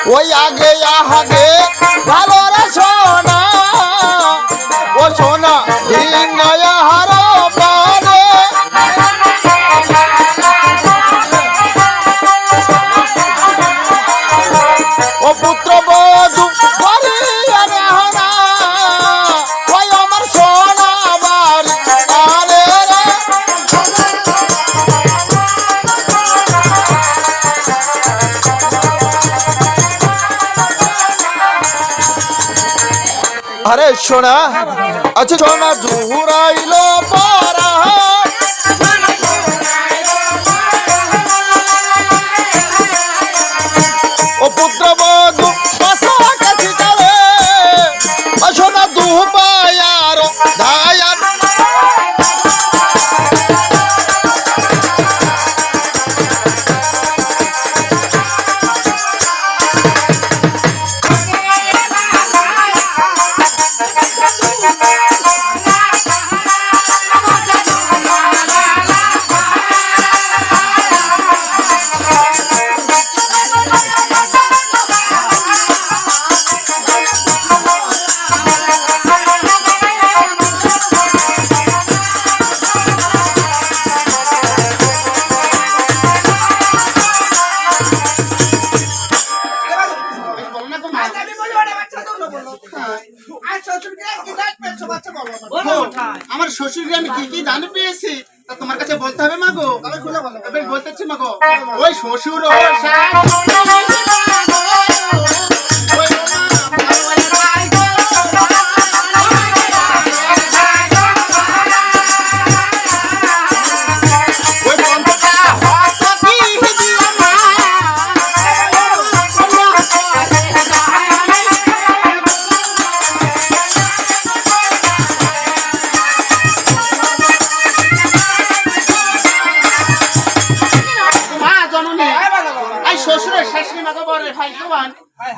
ওই আগে আগে ভালো রে সোনা ও সোনা দিঙ্গায়া হারো পারে ও পুত্র বধূ করিয়া নেহনা ওই আমার সোনা বাড়ি আরে রে আরে সোনা আচ্ছা সোনা জুহুরাইলো পারা ও পুত্র বধূ কাছাকাছি যাবে সোনা দুপায়ার ধায়া আমার শ্বশুরকে আমি কি কি দান পেয়েছি তা তোমার কাছে বলতে হবে মাগো এবার বলতেছি মাগো ওই শ্বশুর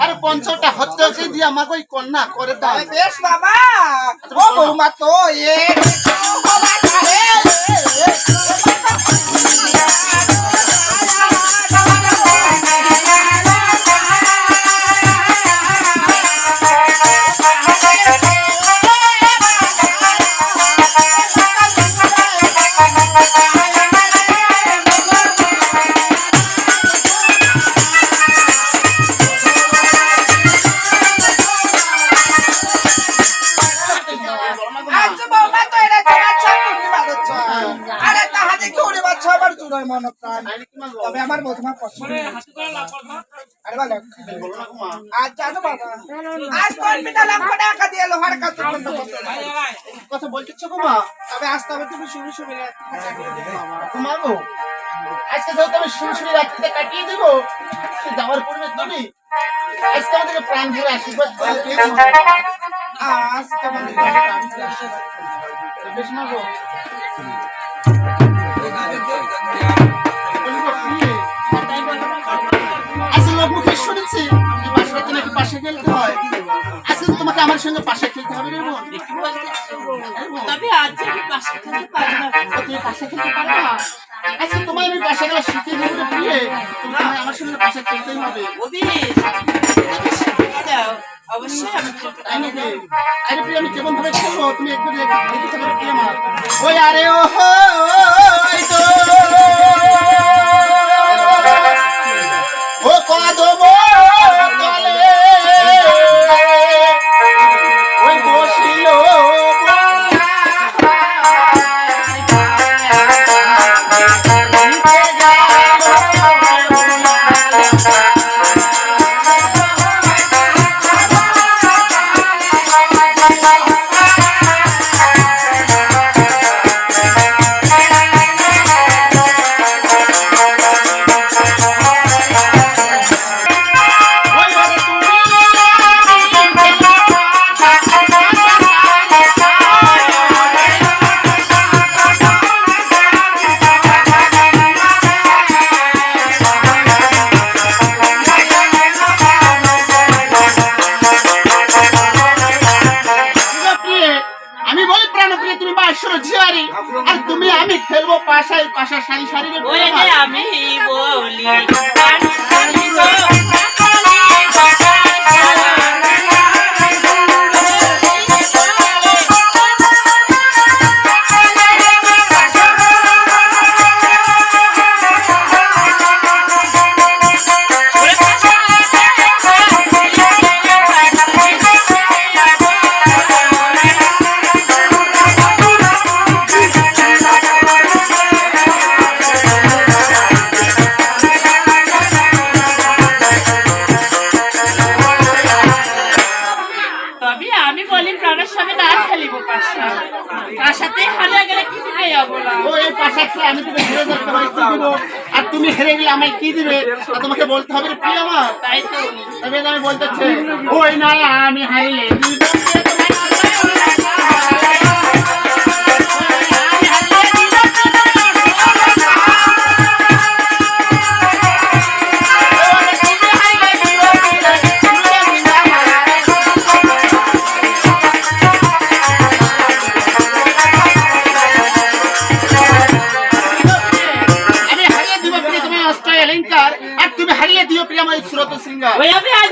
আরে পঞ্চটা হত্যা দিয়ে আমাকে ওই কন্যা করে দাও বেশ বাবা ও বৌমা তো তবে আমার বৌমা পছন্দ আরে ভালো আজ জানো বাবা আজ তোর পিতা লক্ষ টাকা দিয়ে লোহার কাজ কথা বলতেছো গো মা তবে আজ তবে তুমি শুরু শুরু ঘুমাবো আজকে যেহেতু আমি শুরু শুরু রাত্রিতে কাটিয়ে দেবো যাওয়ার পূর্বে তুমি আজকে আমাদেরকে প্রাণ ভরে আশীর্বাদ করে আজকে আমাদের বেশ মাগো মুখে শুনেছি বাসাতে নাকি পাশে খেলতে হয় আজকে তোমাকে আমার সঙ্গে পাশে খেলতে হবে রে বোন তবে আজ আমি পাশে খেলতে পারি না তুমি পাশে খেলতে পারবে না আজকে তোমায় আমি পাশে গেলে শিখিয়ে দেবো রে প্রিয়ে তোমায় আমার সঙ্গে পাশে খেলতেই হবে অবশ্যই আমি তাই নাকি আরে প্রিয় আমি কেমন ভাবে খেলবো তুমি একটু দেখে থাকবে প্রিয় আমার ওই আরে ও তো ও কদম তলে ওই বসিল আর তুমি আমি খেলবো পাশায় পাশা সারি সারি আমি বলি গেলে কি দিবে যাবো না ও এই পাশে আসলে আমি তুমি হেরে যাবে তোমায় কি দিব আর তুমি হেরে গেলে আমায় কি দিবে তা তোমাকে বলতে হবে রে প্রিয় আমার তাই তো তবে আমি বলতেছি ওই নয় আমি হারিলে দিব ওই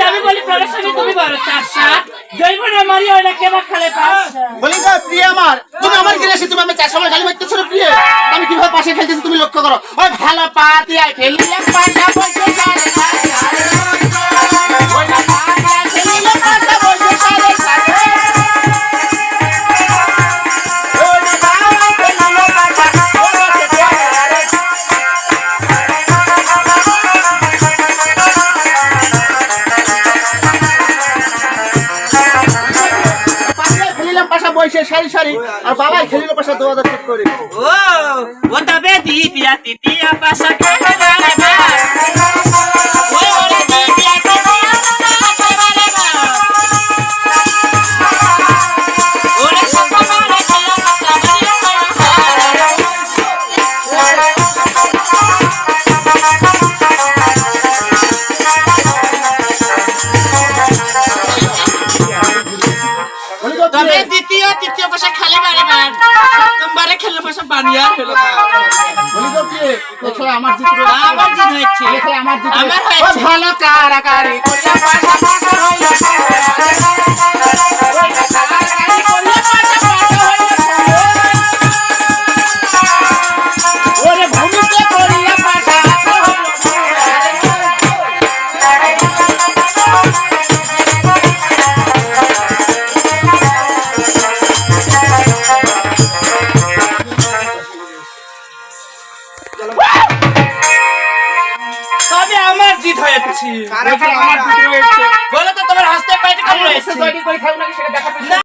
আমি বলি প্রদর্শনী তুমি বলো 4-7 জৈবনে মারি ওটা কেবা খেলে পাস বলি গো প্রিয় আমার তুমি আমার গিয়ে এসে তুমি আমি চার সময় গালি মারতেছো রে প্রিয় আমি কিভাবে পাশে খেলতেছি তুমি লক্ষ্য করো ওই ভালো পাতি আই খেলিলাম পাশা বসে সারে সারে ওই না পাতি আই খেলিলাম পাশা বসে সারে সারে ওই না পাতি খেলিলাম পাশা বসে সারে পাশা বসে সারি সারি আর বাবাই খেলিল পাশা 2000 টাকা করে ও তবে দি পিয়া তিতিয়া পাশা খেলে বারে বার ওই ওরে দি পিয়া তিতিয়া পাশা খেলে বারে বার ওরে সপা মারে খেলা পাশা বারে তবে তৃতীয় পাশা খেলে বারে বার প্রথমবারে খেললে পাশা বানিয়ার হলো বলি তো কি এখানে আমার জিত আমার জিত হচ্ছে এখানে আমার জিত আমার ও হয়েছে ভালো কারাকারি কইয়া পাশা পাশা হইলো ওই কারাকারি কইয়া পাশা পাশা হইলো ওরে ভূমিতে করিয়া পাশা হইলো তবে আমার জিত হয়েছে কারা আমার জিত হয়েছে বলো তো তোমার হাসতে পাইতে কেমন হয়েছে তৈরি করে খাও নাকি সেটা দেখাতে